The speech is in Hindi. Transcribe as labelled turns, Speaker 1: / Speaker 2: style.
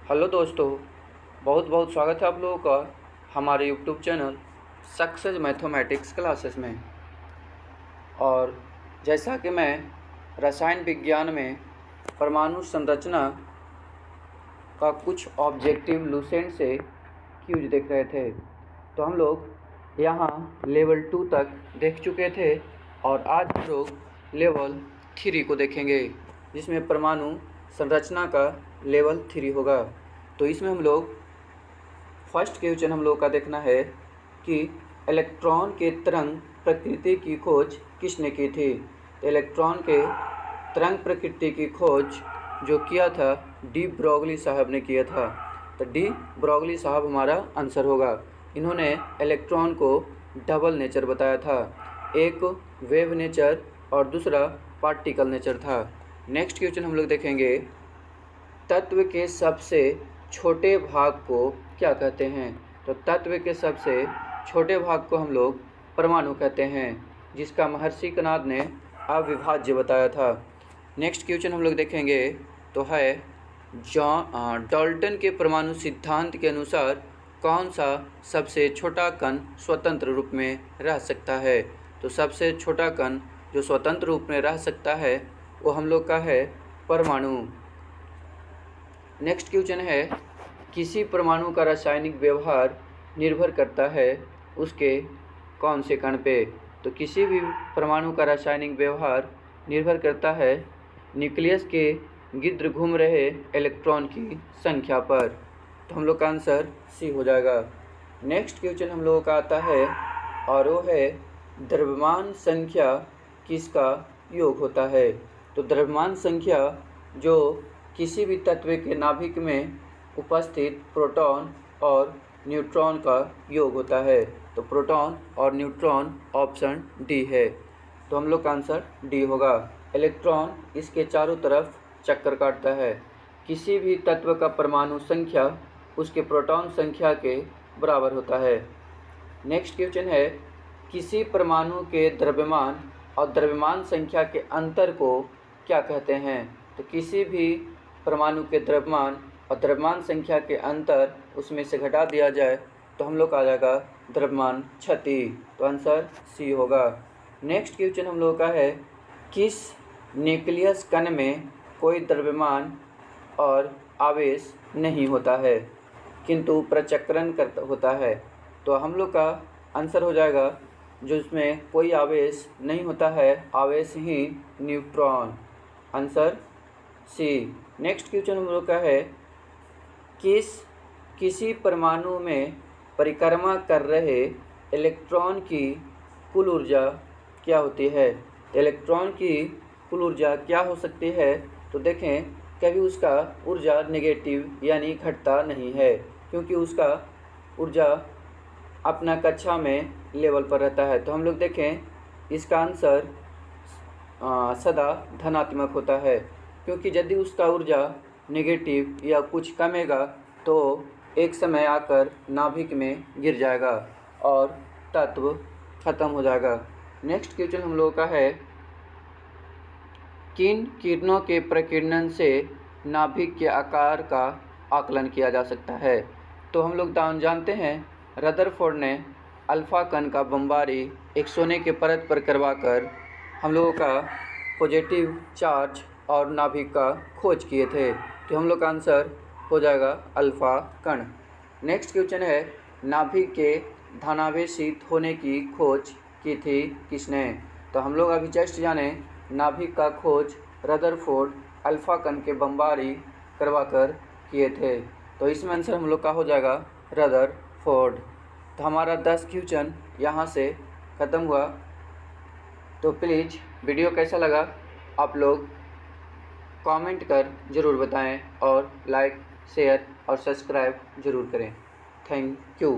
Speaker 1: हेलो दोस्तों, बहुत बहुत स्वागत है आप लोगों का हमारे YouTube channel success mathematics classes में। और जैसा कि मैं रसायन विज्ञान में परमाणु संरचना का कुछ ऑब्जेक्टिव लूसेंट से क्यूज देख रहे थे, तो हम लोग यहाँ लेवल 2 तक देख चुके थे और आज हम लोग लेवल 3 को देखेंगे, जिसमें परमाणु संरचना का लेवल 3 होगा। तो इसमें हम लोग फर्स्ट क्वेश्चन हम लोग का देखना है कि इलेक्ट्रॉन के तरंग प्रकृति की खोज किसने की थी। तो इलेक्ट्रॉन के तरंग प्रकृति की खोज जो किया था डी ब्रोगली साहब ने किया था। तो डी ब्रोगली साहब हमारा आंसर होगा। इन्होंने इलेक्ट्रॉन को डबल नेचर बताया था, एक वेव नेचर और दूसरा पार्टिकल नेचर था। नेक्स्ट क्वेश्चन हम लोग देखेंगे, तत्व के सबसे छोटे भाग को क्या कहते हैं। तो तत्व के सबसे छोटे भाग को हम लोग परमाणु कहते हैं, जिसका महर्षि कणाद ने अविभाज्य बताया था। नेक्स्ट क्वेश्चन हम लोग देखेंगे तो है डाल्टन के परमाणु सिद्धांत के अनुसार कौन सा सबसे छोटा कण स्वतंत्र रूप में रह सकता है। तो सबसे छोटा कण जो स्वतंत्र रूप में रह सकता है वो हम लोग का है परमाणु। नेक्स्ट क्वेश्चन है, किसी परमाणु का रासायनिक व्यवहार निर्भर करता है उसके कौन से कण पे। तो किसी भी परमाणु का रासायनिक व्यवहार निर्भर करता है न्यूक्लियस के गिर्द घूम रहे इलेक्ट्रॉन की संख्या पर। तो हम लोग का आंसर सी हो जाएगा। नेक्स्ट क्वेश्चन हम लोगों का आता है और वो है द्रव्यमान संख्या किसका योग होता है। तो द्रव्यमान संख्या जो किसी भी तत्व के नाभिक में उपस्थित प्रोटॉन और न्यूट्रॉन का योग होता है। तो प्रोटॉन और न्यूट्रॉन ऑप्शन डी है। तो हम लोग का आंसर डी होगा। इलेक्ट्रॉन इसके चारों तरफ चक्कर काटता है। किसी भी तत्व का परमाणु संख्या उसके प्रोटॉन संख्या के बराबर होता है। नेक्स्ट क्वेश्चन है, किसी परमाणु के द्रव्यमान और द्रव्यमान संख्या के अंतर को क्या कहते हैं। तो किसी भी परमाणु के द्रव्यमान और द्रव्यमान संख्या के अंतर उसमें से घटा दिया जाए तो हम लोग आ जाएगा द्रव्यमान क्षति। तो आंसर सी होगा। नेक्स्ट क्वेश्चन हम लोग का है, किस न्यूक्लियस कण में कोई द्रव्यमान और आवेश नहीं होता है किंतु प्रचक्रण करता होता है। तो हम लोग का आंसर हो जाएगा जो इसमें कोई आवेश नहीं होता है, आवेश ही neutron. Answer C. Next question हम लोग का है, किसी परमाणु में परिक्रमा कर रहे इलेक्ट्रॉन की कुल ऊर्जा क्या होती है। इलेक्ट्रॉन की कुल ऊर्जा क्या हो सकती है। तो देखें, कभी उसका ऊर्जा नेगेटिव यानी घटता नहीं है, क्योंकि उसका ऊर्जा अपना कक्षा में लेवल पर रहता है। तो हम लोग देखें, इसका आंसर सदा धनात्मक होता है, क्योंकि यदि उसका ऊर्जा नेगेटिव या कुछ कमेगा तो एक समय आकर नाभिक में गिर जाएगा और तत्व खत्म हो जाएगा। नेक्स्ट क्वेश्चन हम लोगों का है, किन किरणों के प्रकीर्णन से नाभिक के आकार का आकलन किया जा सकता है। तो हम लोग जानते हैं रदरफोर्ड ने अल्फ़ा कण का बमबारी एक सोने के परत पर करवाकर हम लोगों का पॉजिटिव चार्ज और नाभिक का खोज किए थे। तो हम लोग का आंसर हो जाएगा अल्फ़ा कण। नेक्स्ट क्वेश्चन है, नाभिक के धनावेशित होने की खोज की थी किसने। तो हम लोग अभी जस्ट जाने नाभिक का खोज रदरफोर्ड अल्फ़ा कण के बमबारी करवाकर किए थे। तो इसमें आंसर हम लोग का हो जाएगा रदरफोर्ड। तो हमारा 10 क्वेश्चन यहाँ से ख़त्म हुआ। तो प्लीज़ वीडियो कैसा लगा आप लोग कमेंट कर ज़रूर बताएं और लाइक शेयर और सब्सक्राइब ज़रूर करें। Thank you.